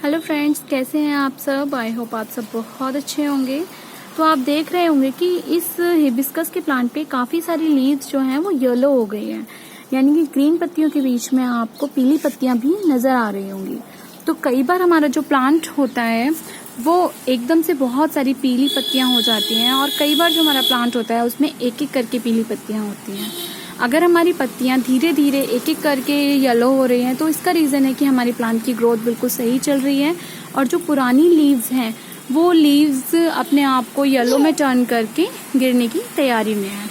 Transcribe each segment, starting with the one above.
Hello friends, कैसे हैं आप सब। आई होप आप सब बहुत अच्छे होंगे। तो आप देख रहे होंगे कि इस हिबिस्कस के प्लांट पे काफ़ी सारी लीव्स जो हैं वो येलो हो गई हैं, यानी कि ग्रीन पत्तियों के बीच में आपको पीली पत्तियां भी नज़र आ रही होंगी। तो कई बार हमारा जो प्लांट होता है वो एकदम से बहुत सारी पीली पत्तियां हो जाती हैं, और कई बार जो हमारा प्लांट होता है उसमें एक एक करके पीली पत्तियां होती हैं। अगर हमारी पत्तियां धीरे धीरे एक एक करके येलो हो रही हैं तो इसका रीज़न है कि हमारी प्लांट की ग्रोथ बिल्कुल सही चल रही है, और जो पुरानी लीव्स हैं वो लीव्स अपने आप को येलो में टर्न करके गिरने की तैयारी में है।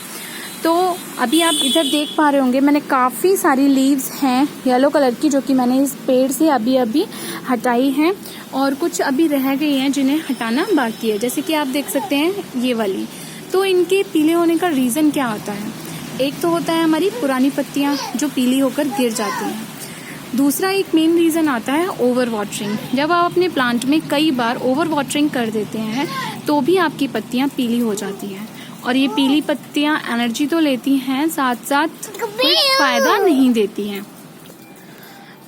तो अभी आप इधर देख पा रहे होंगे मैंने काफ़ी सारी लीव्स हैं येलो कलर की, जो कि मैंने इस पेड़ से अभी अभी हटाई हैं, और कुछ अभी रह गई हैं जिन्हें हटाना बाकी है, जैसे कि आप देख सकते हैं ये वाली। तो इनके पीले होने का रीज़न क्या होता है? एक तो होता है हमारी पुरानी पत्तियां जो पीली होकर गिर जाती हैं। दूसरा एक मेन रीज़न आता है ओवर वाटरिंग। जब आप अपने प्लांट में कई बार ओवर वाटरिंग कर देते हैं तो भी आपकी पत्तियां पीली हो जाती हैं, और ये पीली पत्तियां एनर्जी तो लेती हैं, साथ साथ कोई फायदा नहीं देती हैं।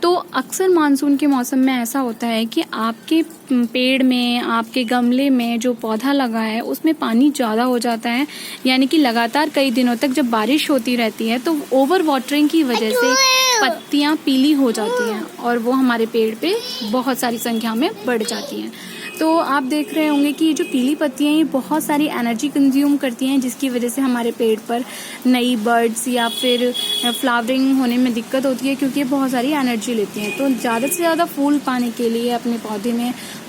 तो अक्सर मानसून के मौसम में ऐसा होता है कि आपके पेड़ में, आपके गमले में जो पौधा लगा है उसमें पानी ज़्यादा हो जाता है, यानी कि लगातार कई दिनों तक जब बारिश होती रहती है तो ओवर वाटरिंग की वजह से पत्तियां पीली हो जाती हैं, और वो हमारे पेड़ पे बहुत सारी संख्या में बढ़ जाती हैं। तो आप देख रहे होंगे कि ये जो पीली पत्तियां ये बहुत सारी एनर्जी कंज्यूम करती हैं, जिसकी वजह से हमारे पेड़ पर नई बर्ड्स या फिर फ्लावरिंग होने में दिक्कत होती है, क्योंकि ये बहुत सारी एनर्जी लेती हैं। तो ज़्यादा से ज़्यादा फूल पाने के लिए अपने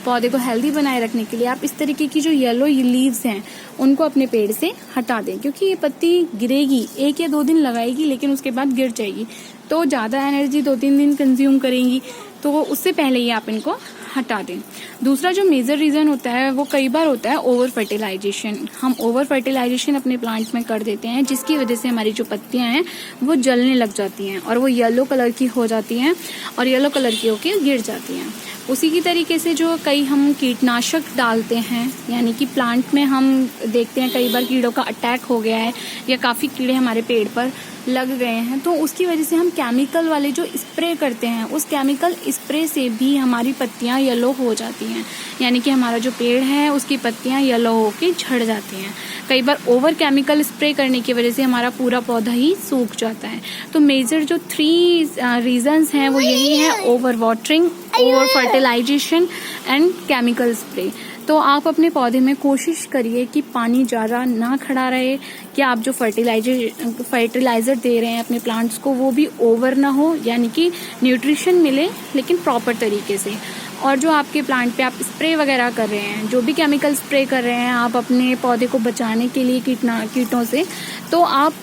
पौधे को हेल्दी बनाए रखने के लिए आप इस तरीके की जो येलो लीव्स हैं उनको अपने पेड़ से हटा दें, क्योंकि ये पत्ती गिरेगी, 1 या 2 दिन लगाएगी लेकिन उसके बाद गिर जाएगी, तो ज़्यादा एनर्जी 2-3 दिन कंज्यूम करेंगी। तो उससे पहले ही आप इनको हटा दें। दूसरा जो मेजर रीज़न होता है वो कई बार होता है ओवर फर्टिलाइजेशन। हम ओवर फर्टिलाइजेशन अपने प्लांट में कर देते हैं, जिसकी वजह से हमारी जो पत्तियां हैं वो जलने लग जाती हैं और वो येलो कलर की हो जाती हैं और येलो कलर की होकर गिर जाती हैं। उसी की तरीके से जो कई हम कीटनाशक डालते हैं, यानी कि प्लांट में हम देखते हैं कई बार कीड़ों का अटैक हो गया है या काफ़ी कीड़े हमारे पेड़ पर लग गए हैं, तो उसकी वजह से हम केमिकल वाले जो स्प्रे करते हैं उस केमिकल स्प्रे से भी हमारी पत्तियां येलो हो जाती हैं, यानी कि हमारा जो पेड़ है उसकी पत्तियां येलो होके झड़ जाती हैं। कई बार ओवर केमिकल स्प्रे करने की वजह से हमारा पूरा पौधा ही सूख जाता है। तो मेजर जो 3 रीजंस हैं वो यही है: over watering, over fertilisation and chemical spray. तो आप अपने पौधे में कोशिश करिए कि पानी ज़्यादा ना खड़ा रहे, कि आप जो फर्टिलाइज़र दे रहे हैं अपने प्लांट्स को वो भी ओवर ना हो, यानी कि न्यूट्रिशन मिले लेकिन प्रॉपर तरीके से। और जो आपके प्लांट पे आप स्प्रे वगैरह कर रहे हैं, जो भी केमिकल स्प्रे कर रहे हैं आप अपने पौधे को बचाने के लिए कीटों से, तो आप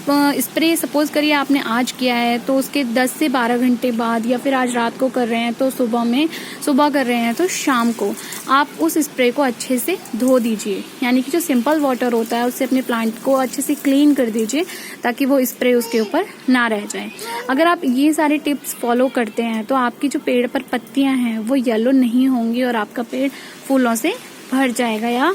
स्प्रे सपोज करिए आपने आज किया है तो उसके 10 से 12 घंटे बाद, या फिर आज रात को कर रहे हैं तो सुबह कर रहे हैं तो शाम को आप उस स्प्रे को अच्छे से धो दीजिए, यानी कि जो सिंपल वाटर होता है उससे अपने प्लांट को अच्छे से क्लीन कर दीजिए ताकि वो स्प्रे उसके ऊपर ना रह जाए। अगर आप ये सारे टिप्स फॉलो करते हैं तो आपकी जो पेड़ पर पत्तियां हैं वो येलो नहीं होंगी और आपका पेड़ फूलों से भर जाएगा या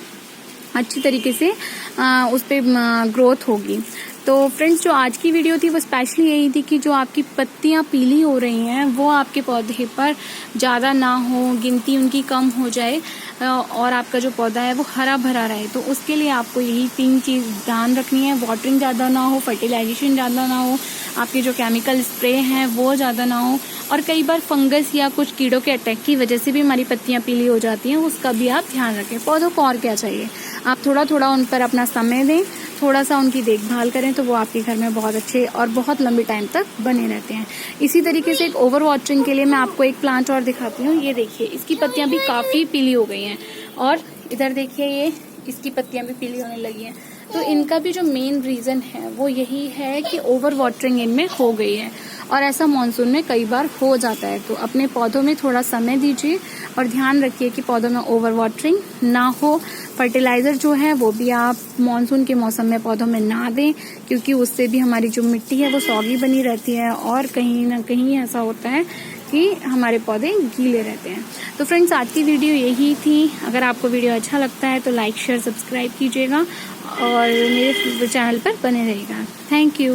अच्छी तरीके से उस पर ग्रोथ होगी। तो फ्रेंड्स, जो आज की वीडियो थी वो स्पेशली यही थी कि जो आपकी पत्तियां पीली हो रही हैं वो आपके पौधे पर ज़्यादा ना हो, गिनती उनकी कम हो जाए और आपका जो पौधा है वो हरा भरा रहे। तो उसके लिए आपको यही 3 चीज़ ध्यान रखनी है: वाटरिंग ज़्यादा ना हो, फर्टिलाइजेशन ज़्यादा ना हो, आपके जो केमिकल स्प्रे हैं वो ज़्यादा ना हो, और कई बार फंगस या कुछ कीड़ों के अटैक की वजह से भी हमारी पत्तियां पीली हो जाती हैं, उसका भी आप ध्यान रखें। पौधों को और क्या चाहिए, आप थोड़ा थोड़ा उन पर अपना समय दें, थोड़ा सा उनकी देखभाल करें तो वो आपके घर में बहुत अच्छे और बहुत लंबे टाइम तक बने रहते हैं। इसी तरीके से एक ओवर वाटरिंग के लिए मैं आपको एक प्लांट और दिखाती हूँ। ये देखिए, इसकी पत्तियां भी काफ़ी पीली हो गई हैं, और इधर देखिए ये इसकी पत्तियां भी पीली होने लगी हैं। तो इनका भी जो मेन रीज़न है वो यही है कि ओवर वाटरिंग इनमें हो गई है, और ऐसा मानसून में कई बार हो जाता है। तो अपने पौधों में थोड़ा समय दीजिए और ध्यान रखिए कि पौधों में ओवर वाटरिंग ना हो। फर्टिलाइज़र जो है वो भी आप मानसून के मौसम में पौधों में ना दें, क्योंकि उससे भी हमारी जो मिट्टी है वो सौगी बनी रहती है और कहीं ना कहीं ऐसा होता है कि हमारे पौधे गीले रहते हैं। तो फ्रेंड्स, आज की वीडियो यही थी। अगर आपको वीडियो अच्छा लगता है तो लाइक, शेयर, सब्सक्राइब कीजिएगा और मेरे चैनल पर बने रहिएगा। Thank you.